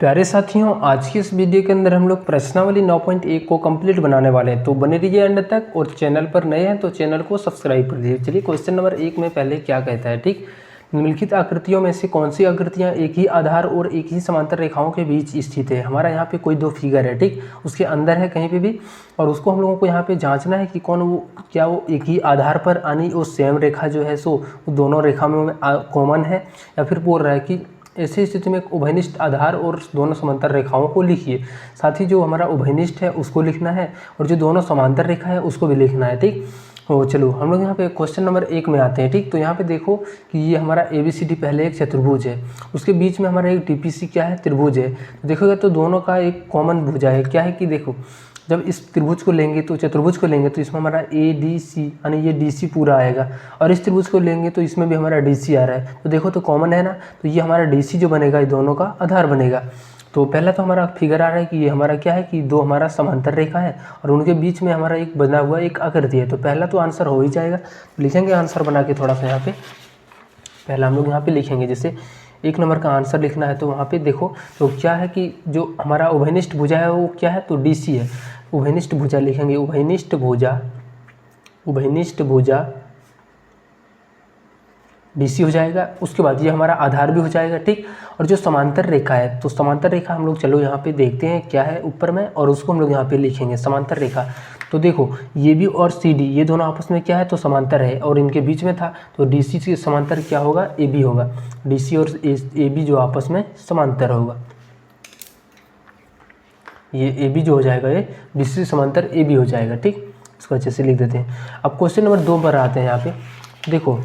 प्यारे साथियों, आज की इस वीडियो के अंदर हम लोग प्रश्नावली 9.1 को कंप्लीट बनाने वाले हैं। तो बने रहिए एंड तक, और चैनल पर नए हैं तो चैनल को सब्सक्राइब कर लीजिए। चलिए क्वेश्चन नंबर 1 में पहले क्या कहता है। ठीक, निम्नलिखित आकृतियों में से कौन सी आकृतियां एक ही आधार और एक ही समांतर रेखाओं के बीच स्थित है। हमारा यहाँ पे कोई दो फिगर है, ठीक, उसके अंदर है कहीं पे भी, और उसको हम लोगों को यहाँ पे जांचना है कि कौन वो क्या वो एक ही आधार पर यानी वो सेम रेखा जो है सो दोनों रेखा में कॉमन है, या फिर बोल रहा है कि ऐसी स्थिति में उभयनिष्ठ आधार और दोनों समांतर रेखाओं को लिखिए। साथ ही जो हमारा उभयनिष्ठ है उसको लिखना है, और जो दोनों समांतर रेखा है उसको भी लिखना है। ठीक, तो चलो हम लोग यहाँ पे क्वेश्चन नंबर 1 में आते हैं। ठीक, तो यहाँ पे देखो कि ये हमारा ABCD पहले एक चतुर्भुज है, उसके बीच में हमारा एक TPC क्या है, त्रिभुज है। तो देखोगे तो दोनों का एक कॉमन भुजा है। क्या है कि देखो, जब इस त्रिभुज को लेंगे तो चतुर्भुज को लेंगे तो इसमें हमारा ADC यानी ये DC पूरा आएगा, और इस त्रिभुज को लेंगे तो इसमें भी हमारा DC आ रहा है। तो देखो तो कॉमन है ना, तो ये हमारा DC जो बनेगा ये दोनों का आधार बनेगा। तो पहला तो हमारा फिगर आ रहा है कि ये हमारा क्या है कि दो हमारा समांतर रेखा है और उनके बीच में हमारा एक बना हुआ एक आकृति है। तो पहला तो आंसर हो ही जाएगा। तो लिखेंगे आंसर बना के थोड़ा सा यहाँ पे, पहला हम लोग यहाँ पे लिखेंगे। जैसे 1 नंबर का आंसर लिखना है तो वहाँ पे देखो तो क्या है कि जो हमारा उभयनिष्ठ भुजा है वो क्या है, तो DC है। उभयनिष्ठ भुजा लिखेंगे, उभयनिष्ठ भुजा DC हो जाएगा। उसके बाद ये हमारा आधार भी हो जाएगा। ठीक, और जो समांतर रेखा है तो समांतर रेखा हम लोग चलो यहाँ पे देखते हैं क्या है ऊपर में, और उसको हम लोग यहाँ पे लिखेंगे समांतर रेखा। तो देखो ये भी और CD ये दोनों आपस में क्या है, तो समांतर है, और इनके बीच में था तो DC से समांतर क्या होगा, AB होगा। DC और AB जो आपस में समांतर होगा, ये AB जो हो जाएगा ये DC से समांतर AB हो जाएगा। ठीक, इसको अच्छे से लिख देते हैं। अब क्वेश्चन नंबर 2 पर आते हैं। यहाँ पे देखो,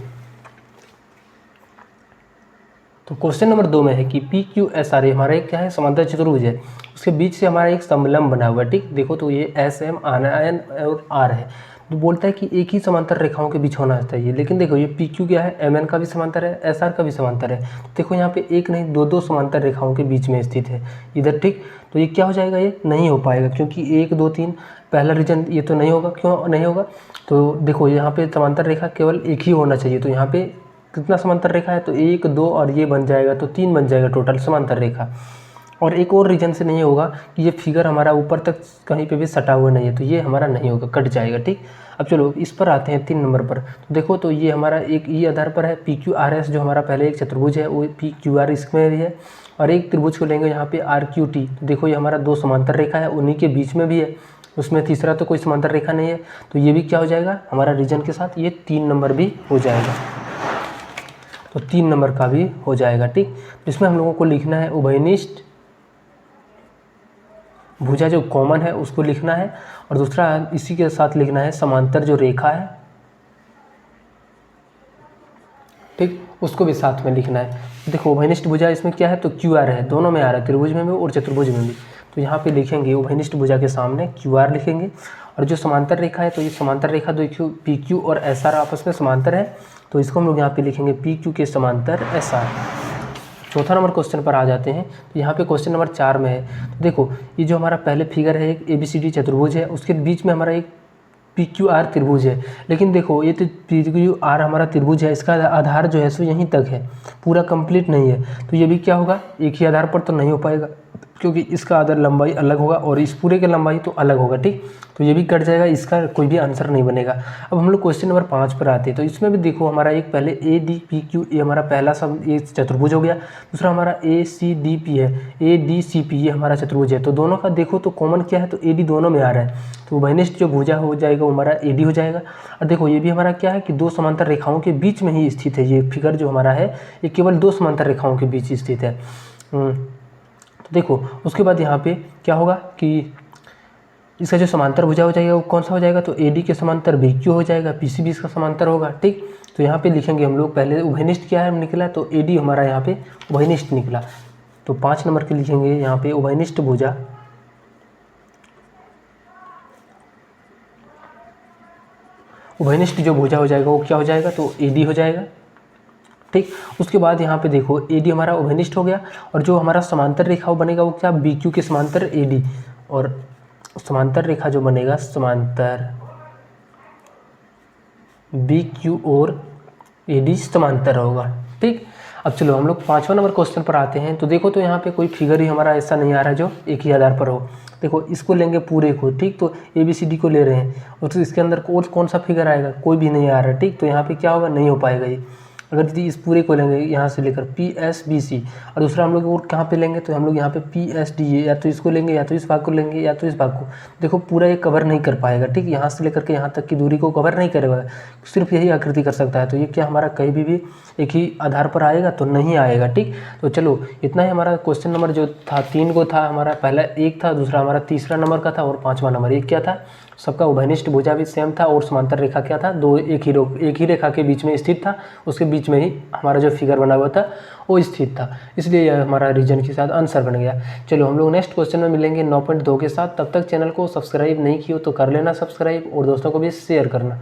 तो क्वेश्चन नंबर 2 में है कि PQSR हमारा एक क्या है, समांतर चतुर्भुज है, उसके बीच से हमारा एक समलंब बना हुआ है। ठीक, देखो तो ये SM N और R है। तो बोलता है कि एक ही समांतर रेखाओं के बीच होना चाहिए, लेकिन देखो ये PQ क्या है, MN का भी समांतर है, SR का भी समांतर है। तो देखो यहाँ पे एक नहीं दो समांतर रेखाओं के बीच में स्थित है इधर। ठीक, तो ये क्या हो जाएगा, ये नहीं हो पाएगा क्योंकि 1 2 3 पहला रीजन ये तो नहीं होगा। क्यों नहीं होगा, तो देखो यहाँ पे समांतर रेखा केवल एक ही होना चाहिए। तो यहाँ पे कितना समांतर रेखा है, तो 1 2 और ये बन जाएगा तो 3 बन जाएगा टोटल समांतर रेखा। और एक और रीजन से नहीं होगा कि ये फिगर हमारा ऊपर तक कहीं पे भी सटा हुआ नहीं है, तो ये हमारा नहीं होगा, कट जाएगा। ठीक, अब चलो इस पर आते हैं 3 नंबर पर। तो देखो तो ये हमारा एक ई आधार पर है PQRS, जो हमारा पहले एक चतुर्भुज है वो PQR इसमें भी है, और एक त्रिभुज को लेंगे यहाँ पे RQT। तो देखो ये हमारा दो समांतर रेखा है, उन्हीं के बीच में भी है, उसमें तीसरा तो कोई समांतर रेखा नहीं है। तो ये भी क्या हो जाएगा हमारा रीजन के साथ, ये 3 नंबर भी हो जाएगा। तो 3 नंबर का भी हो जाएगा। ठीक, इसमें हम लोगों को लिखना है उभयनिष्ठ भुजा जो कॉमन है उसको लिखना है, और दूसरा इसी के साथ लिखना है समांतर जो रेखा है, ठीक, उसको भी साथ में लिखना है। देखो उभयनिष्ठ भुजा इसमें क्या है, तो QR है, दोनों में आ रहा है, त्रिभुज में भी और चतुर्भुज में भी। तो यहाँ पे लिखेंगे उभयनिष्ठ भुजा के सामने QR लिखेंगे, और जो समांतर रेखा है तो ये समांतर रेखा देखियो PQ और SR आपस में समांतर है, तो इसको हम लोग यहाँ पे लिखेंगे PQ के समांतर SR। चौथा नंबर क्वेश्चन पर आ जाते हैं। तो यहाँ पे क्वेश्चन नंबर 4 में है। तो देखो ये जो हमारा पहले फिगर है एक ABCD चतुर्भुज है, उसके बीच में हमारा एक PQR त्रिभुज है, लेकिन देखो ये तो PQR हमारा त्रिभुज है, इसका आधार जो है सो यहीं तक है, पूरा कंप्लीट नहीं है। तो ये भी क्या होगा, एक ही आधार पर तो नहीं हो पाएगा क्योंकि इसका आधार लंबाई अलग होगा और इस पूरे की लंबाई तो अलग होगा। ठीक, तो ये भी कट जाएगा, इसका कोई भी आंसर नहीं बनेगा। अब हम लोग क्वेश्चन नंबर 5 पर आते हैं। तो इसमें भी देखो हमारा एक पहले ADPQ ये हमारा पहला सब ये चतुर्भुज हो गया, दूसरा हमारा ACDP है, ADCP ये हमारा चतुर्भुज है। तो दोनों का देखो तो कॉमन क्या है, तो AD दोनों में आ रहा है, तो उभयनिष्ठ जो भुजा हो जाएगा वो हमारा AD हो जाएगा। और देखो ये भी हमारा क्या है कि दो समांतर रेखाओं के बीच में ही स्थित है, ये फिगर जो हमारा है ये केवल दो समांतर रेखाओं के बीच स्थित है। तो देखो उसके बाद यहाँ पे क्या होगा कि इसका जो समांतर भुजा हो जाएगा वो कौन सा हो जाएगा, तो AD के समांतर BQ हो जाएगा, PC भी इसका समांतर होगा। ठीक, तो यहाँ पे लिखेंगे हम लोग पहले उभयनिष्ठ क्या है निकला, तो AD हमारा यहाँ पे उभयनिष्ठ निकला। तो 5 नंबर के लिखेंगे यहाँ पे उभयनिष्ठ भुजा, उभयनिष्ठ जो भुजा हो जाएगा वो क्या हो जाएगा, तो AD हो जाएगा। ठीक, उसके बाद यहाँ पे देखो AD हमारा उभयनिष्ठ हो गया, और जो हमारा समांतर रेखा वो बनेगा वो क्या, BQ के समांतर AD, और समांतर रेखा जो बनेगा समांतर BQ और AD समांतर होगा। ठीक, अब चलो हम लोग 5वां नंबर क्वेश्चन पर आते हैं। तो देखो तो यहाँ पे कोई फिगर ही हमारा ऐसा नहीं आ रहा है जो एक ही आधार पर हो। देखो इसको लेंगे पूरे को, ठीक, तो ABCD को ले रहे हैं और तो इसके अंदर और कौन सा फिगर आएगा, कोई भी नहीं आ रहा है, ठीक। तो यहाँ पे क्या होगा, नहीं हो पाएगा ये। अगर यदि इस पूरे को लेंगे यहाँ से लेकर PSBC और दूसरा हम लोग और कहाँ पे लेंगे, तो हम लोग यहाँ पे PSDA, या तो इसको लेंगे या तो इस भाग को लेंगे या तो इस भाग को। देखो पूरा ये कवर नहीं कर पाएगा, ठीक, यहाँ से लेकर के यहाँ तक की दूरी को कवर नहीं करेगा, सिर्फ यही आकृति कर सकता है। तो ये क्या हमारा कहीं भी एक ही आधार पर आएगा, तो नहीं आएगा, ठीक। तो चलो इतना ही हमारा क्वेश्चन नंबर जो था 3 को था हमारा, पहला 1 था, दूसरा हमारा तीसरा नंबर का था और 5वां नंबर 1 क्या था, सबका उभयनिष्ठ भुजा भी सेम था और समांतर रेखा क्या था, दो एक ही रेखा के बीच में स्थित था, उसके बीच में ही हमारा जो फिगर बना हुआ था वो स्थित था, इसलिए यह हमारा रीजन के साथ आंसर बन गया। चलो हम लोग नेक्स्ट क्वेश्चन में मिलेंगे 9.2 के साथ। तब तक चैनल को सब्सक्राइब नहीं किया तो कर लेना सब्सक्राइब और दोस्तों को भी शेयर करना।